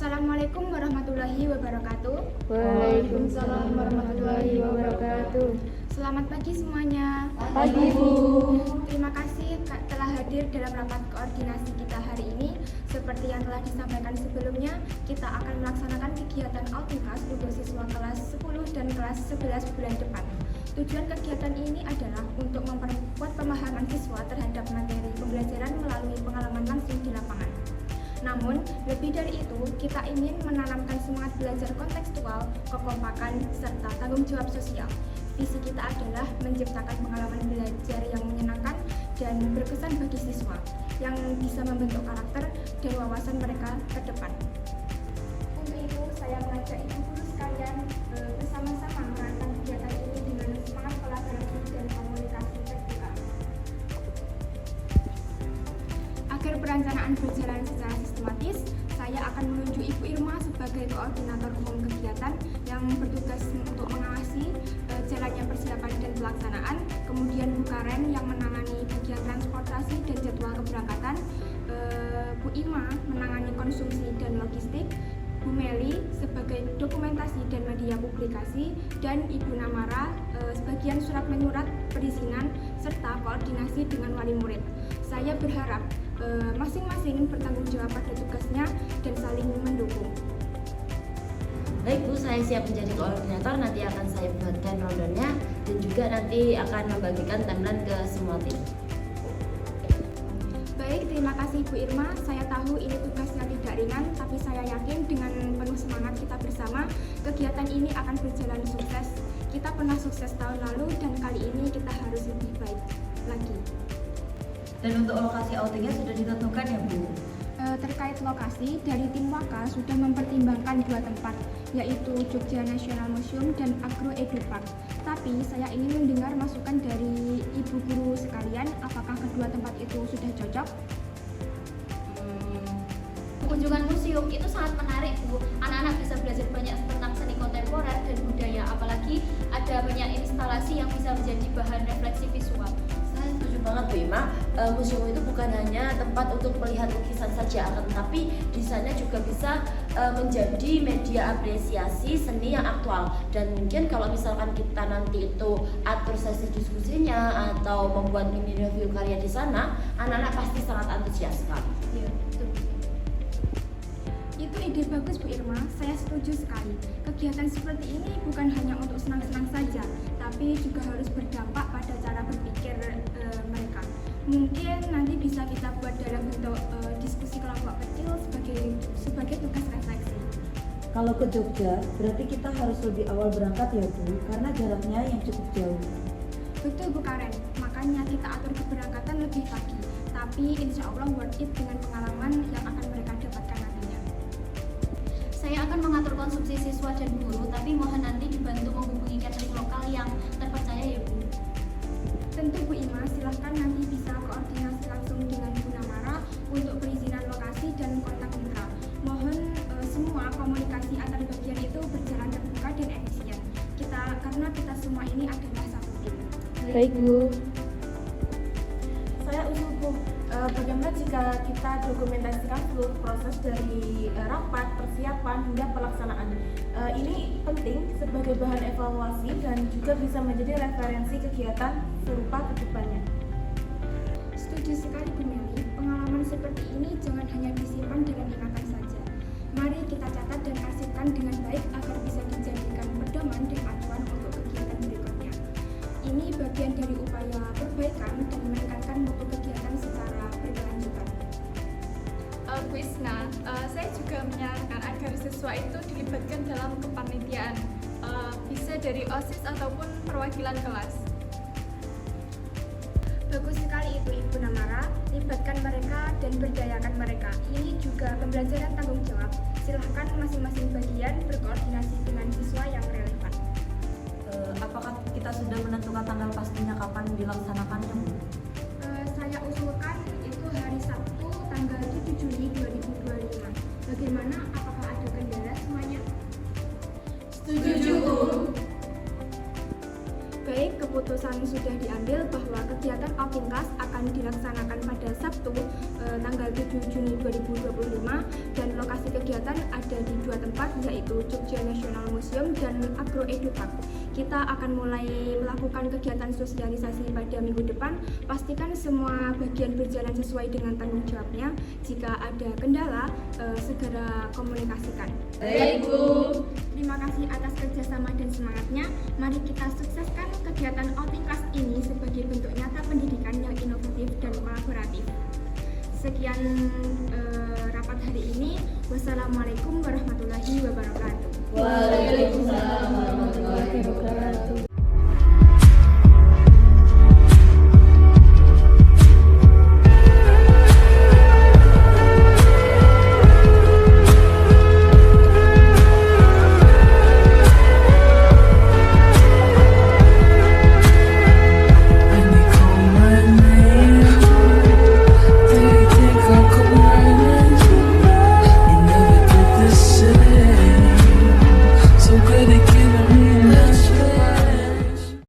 Assalamualaikum warahmatullahi wabarakatuh. Waalaikumsalam warahmatullahi wabarakatuh. Selamat pagi semuanya. Pagi, Bu. Terima kasih telah hadir dalam rapat koordinasi kita hari ini. Seperti yang telah disampaikan sebelumnya, kita akan melaksanakan kegiatan Altimkas untuk siswa kelas 10 dan kelas 11 bulan depan. Tujuan kegiatan ini adalah untuk memperkuat pemahaman siswa terhadap materi pembelajaran melalui pengalaman langsung di lapangan. Namun, lebih dari itu, kita ingin menanamkan semangat belajar kontekstual, kekompakan, serta tanggung jawab sosial. Visi kita adalah menciptakan pengalaman belajar yang menyenangkan dan berkesan bagi siswa, yang bisa membentuk karakter dan wawasan mereka ke depan. Untuk itu, saya mengajak ibu guru sekalian bersama-sama merancang kegiatan ini dengan semangat kolaborasi dan komunikasi terbuka. Agar perencanaan berjalan secara sistematis, saya akan menunjuk Ibu Irma sebagai koordinator umum kegiatan yang bertugas untuk mengawasi jalannya persiapan dan pelaksanaan. Kemudian Bu Karen yang menangani bagian transportasi dan jadwal keberangkatan, Bu Ima menangani konsumsi dan logistik, Bu Meli sebagai dokumentasi dan media publikasi, dan Ibu Namara sebagian surat menyurat perizinan serta koordinasi dengan wali murid. Saya berharap masing-masing bertanggung jawab pada tugasnya dan saling mendukung. Baik Bu, saya siap menjadi koordinator. Nanti akan saya buatkan rundownnya dan juga nanti akan membagikan timeline ke semua tim. Baik, terima kasih Bu Irma. Saya tahu ini tugas yang tidak ringan, tapi saya yakin dengan penuh semangat kita bersama, kegiatan ini akan berjalan sukses. Kita pernah sukses tahun lalu dan kali ini kita harus lebih baik lagi. Dan untuk lokasi outingnya sudah ditentukan ya Bu? Terkait lokasi, dari tim Waka sudah mempertimbangkan dua tempat, yaitu Jogja National Museum dan Agro Edu Park. Tapi saya ingin mendengar masukan dari ibu guru sekalian, apakah kedua tempat itu sudah cocok? Kunjungan museum itu sangat menarik Bu. Anak-anak bisa belajar banyak tentang seni kontemporer dan budaya, apalagi ada banyak instalasi yang bisa menjadi bahan refleksi visual. Saya setuju banget Bu Ima. Museum itu bukan hanya tempat untuk melihat lukisan saja, akan tetapi di sana juga bisa menjadi media apresiasi seni yang aktual. Dan mungkin kalau misalkan kita nanti itu atur sesi diskusinya atau membuat mini review karya di sana, anak-anak pasti sangat antusias sekali. Ya, betul. Itu ide bagus Bu Irma, saya setuju sekali. Kegiatan seperti ini bukan hanya untuk senang-senang saja, tapi juga harus berdampak pada cara berpikir mereka. Mungkin nanti bisa kita buat dalam bentuk diskusi kelompok kecil sebagai tugas refleksi. Kalau ke Jogja, berarti kita harus lebih awal berangkat ya Bu, karena jaraknya yang cukup jauh. Betul Bu Karen, makanya kita atur keberangkatan lebih pagi. Tapi insya Allah worth it dengan pengalaman yang akan mereka dapatkan nantinya. Saya akan mengatur konsumsi siswa dan guru, tapi mohon nanti dibantu menghubungi catering lokal yang terpercaya ya Bu. Tentu Bu Ima, silahkan nanti bisa koordinasi langsung dengan Bu Namara untuk perizinan lokasi dan kontak mitra. Mohon semua komunikasi antar bagian itu berjalan terbuka dan efisien. Karena kita semua ini adalah satu tim. Baik Bu. Saya usul Bu, bagaimana jika kita dokumentasikan seluruh proses dari rapat, persiapan hingga pelaksanaan. Ini penting sebagai bahan evaluasi dan juga bisa menjadi referensi kegiatan serupa ke depannya. Setuju sekali Bu Meli, pengalaman seperti ini jangan hanya disimpan dengan ingatan saja. Mari kita catat dan arsipkan dengan baik agar bisa dijadikan pedoman dan acuan untuk kegiatan berikutnya. Ini bagian dari upaya perbaikan dan meningkatkan mutu kegiatan secara berkelanjutan. Bu Isna, saya juga menyarankan agar siswa itu dilibatkan dalam kepanitiaan, bisa dari OSIS ataupun perwakilan kelas. Bagus sekali itu Ibu Namara, libatkan mereka dan berdayakan mereka. Ini juga pembelajaran tanggung jawab. Silahkan masing-masing bagian berkoordinasi dengan siswa yang relevan. Apakah kita sudah menentukan tanggal pastinya kapan dilaksanakannya Bu? Saya usulkan itu hari Sabtu tanggal 7 Juni 2025. Bagaimana? Apakah ada kendala semuanya? Setuju Bu. Baik, keputusan keputusan sudah diambil bahwa kegiatan outing class akan dilaksanakan pada Sabtu tanggal 7 Juni 2025 dan lokasi kegiatan ada di 2 tempat, yaitu Jogja National Museum dan Agro Edu Park. Kita akan mulai melakukan kegiatan sosialisasi pada minggu depan. Pastikan semua bagian berjalan sesuai dengan tanggung jawabnya. Jika ada kendala, segera komunikasikan. Baik, Bu. Terima kasih atas kerjasama dan semangatnya. Mari kita sukseskan kegiatan outing class ini sebagai bentuk nyata pendidikan yang inovatif dan kolaboratif. Sekian rapat hari ini. Wassalamualaikum warahmatullahi wabarakatuh. Waalaikumsalam warahmatullahi wabarakatuh.